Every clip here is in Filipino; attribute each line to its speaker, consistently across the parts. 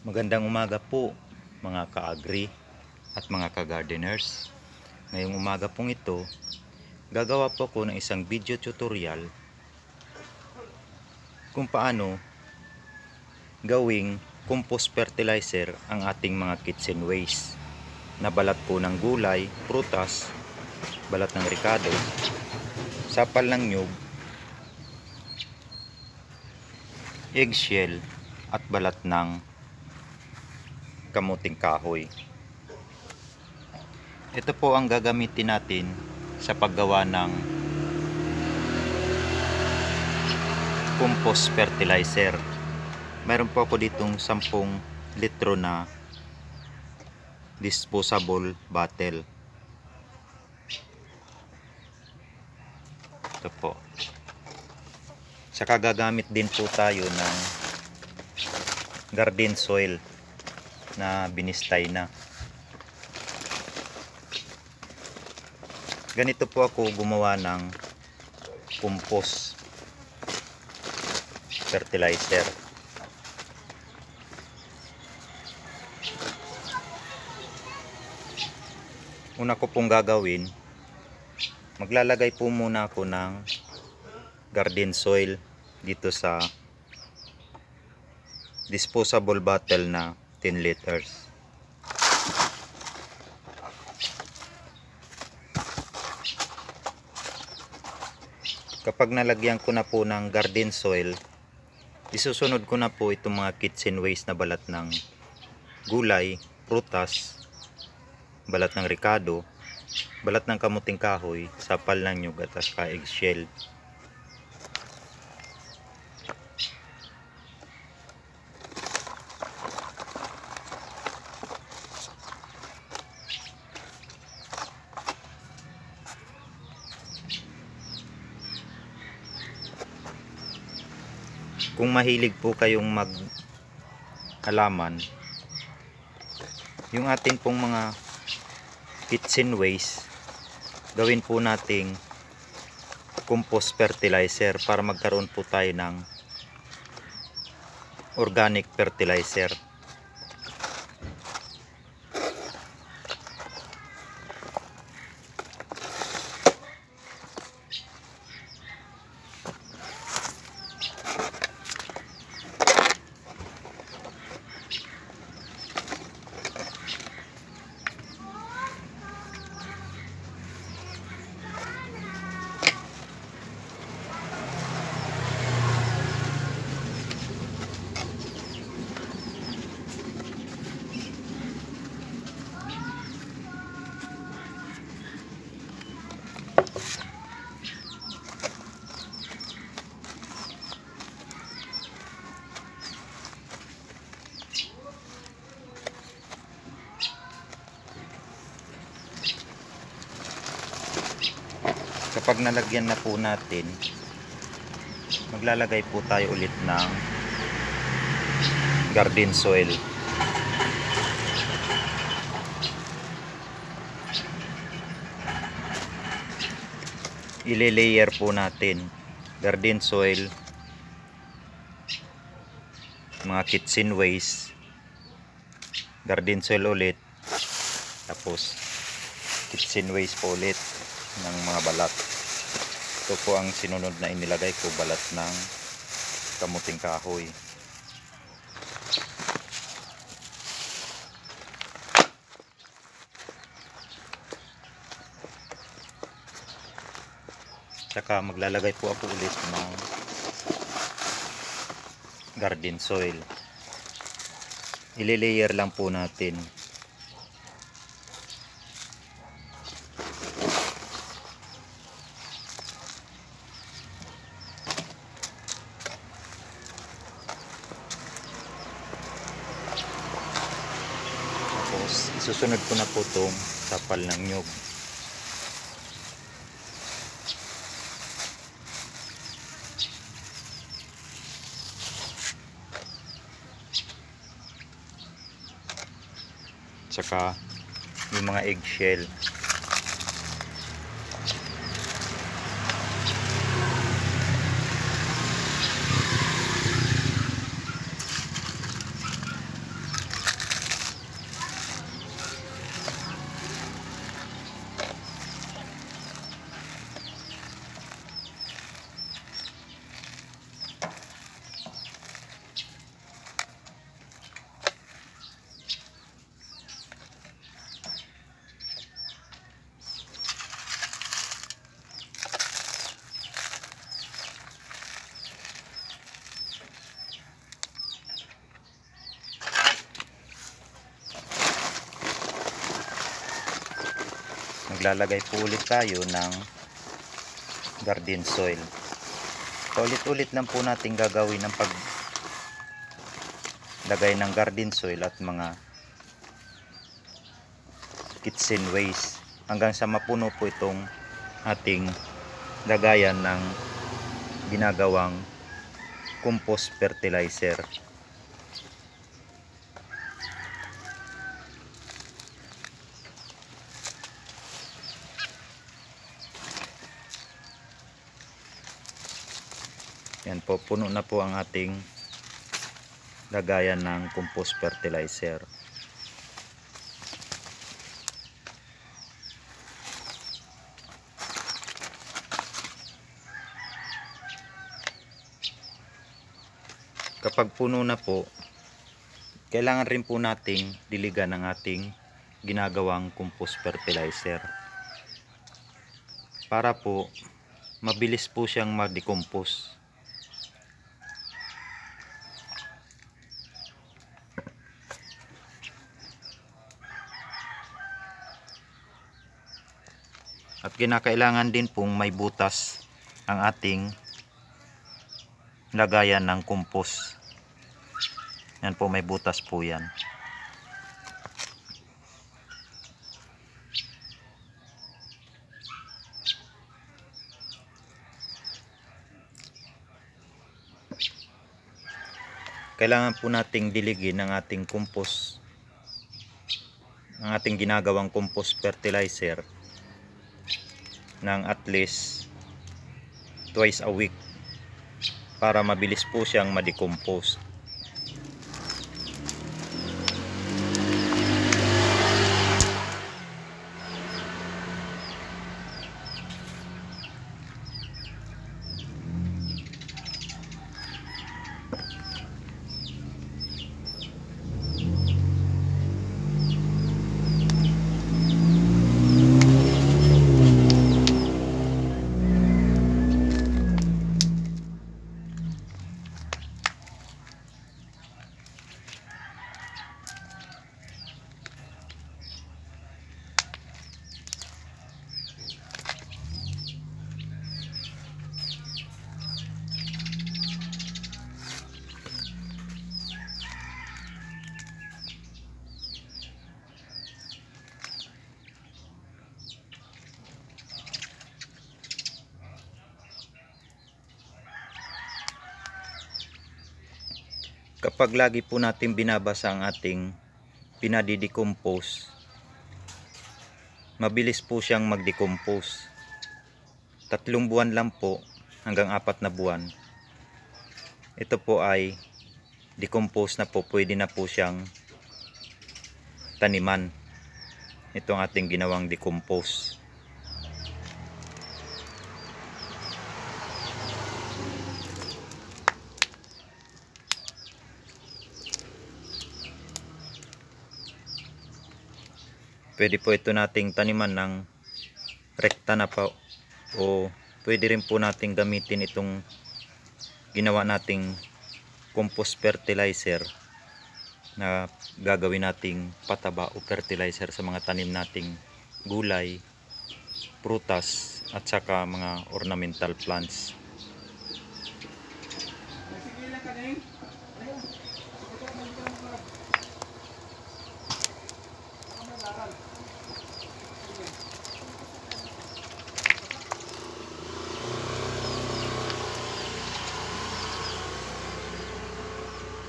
Speaker 1: Magandang umaga po mga ka-agri at mga ka-gardeners. Ngayong umaga pong ito, gagawa po ako ng isang video tutorial kung paano gawing compost fertilizer ang ating mga kitchen waste na balat po ng gulay, prutas, balat ng ricado, sapal ng nyug, eggshell at balat ng kamuting kahoy. Ito po ang gagamitin natin sa paggawa ng compost fertilizer. Meron po ako ditong 10 litro na disposable bottle. Ito po. Saka gagamit din po tayo ng garden soil na binistay na. Ganito po ako gumawa ng compost fertilizer. Una ko pong gagawin, maglalagay po muna ako ng garden soil dito sa disposable bottle na 10 liters. Kapag nalagyan ko na po ng garden soil, isusunod ko na po itong mga kitchen waste na balat ng gulay, prutas, balat ng ricado, balat ng kamuting kahoy, sapal ng nyug at saka eggshell. Kung mahilig po kayong mag-halaman, yung atin pong mga kitchen waste, gawin po nating compost fertilizer para magkaroon po tayo ng organic fertilizer. Kapag nalagyan na po natin, maglalagay po tayo ulit ng garden soil. Ile-layer po natin garden soil, mga kitchen waste, garden soil ulit, tapos kitchen waste po ulit ng mga balat. Ito po ang sinunod na inilagay ko, balat ng kamuting kahoy. Saka maglalagay po ako ulit ng garden soil. Ile-layer lang po natin. Tapos isusunod ko na po itong sapal ng nyug. Tsaka yung mga eggshell. maglalagay po ulit tayo ng garden soil. Paulit-ulit lang po natin gagawin ang paglagay ng garden soil at mga kitchen waste hanggang sa mapuno po itong ating lagayan ng ginagawang compost fertilizer. Yan po, puno na po ang ating lagayan ng compost fertilizer. Kapag puno na po, kailangan rin po nating diligan ng ating ginagawang compost fertilizer para po mabilis po siyang ma-decompose. At kinakailangan din pong may butas ang ating lagayan ng compost. Yan po, may butas po yan. Kailangan po nating diligin ang ating compost, ang ating ginagawang compost fertilizer ng at least twice a week para mabilis po siyang ma-decompose. Kapag lagi po natin binabasa ang ating pinadidecompose, mabilis po siyang mag-decompose. 3 buwan lang po hanggang 4 na buwan. Ito po ay decompose na po, pwede na po siyang taniman. Ito ang ating ginawang decompose. Pwede po ito nating taniman ng rekta na po, o pwede rin po nating gamitin itong ginawa nating compost fertilizer na gagawin nating pataba o fertilizer sa mga tanim nating gulay, prutas at saka mga ornamental plants.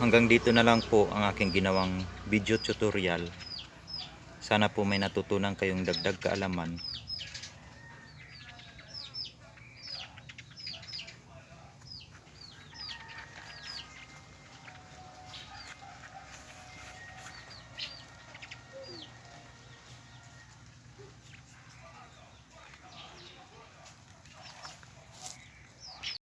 Speaker 1: Hanggang dito na lang po ang aking ginawang video tutorial. Sana po may natutunan kayong dagdag kaalaman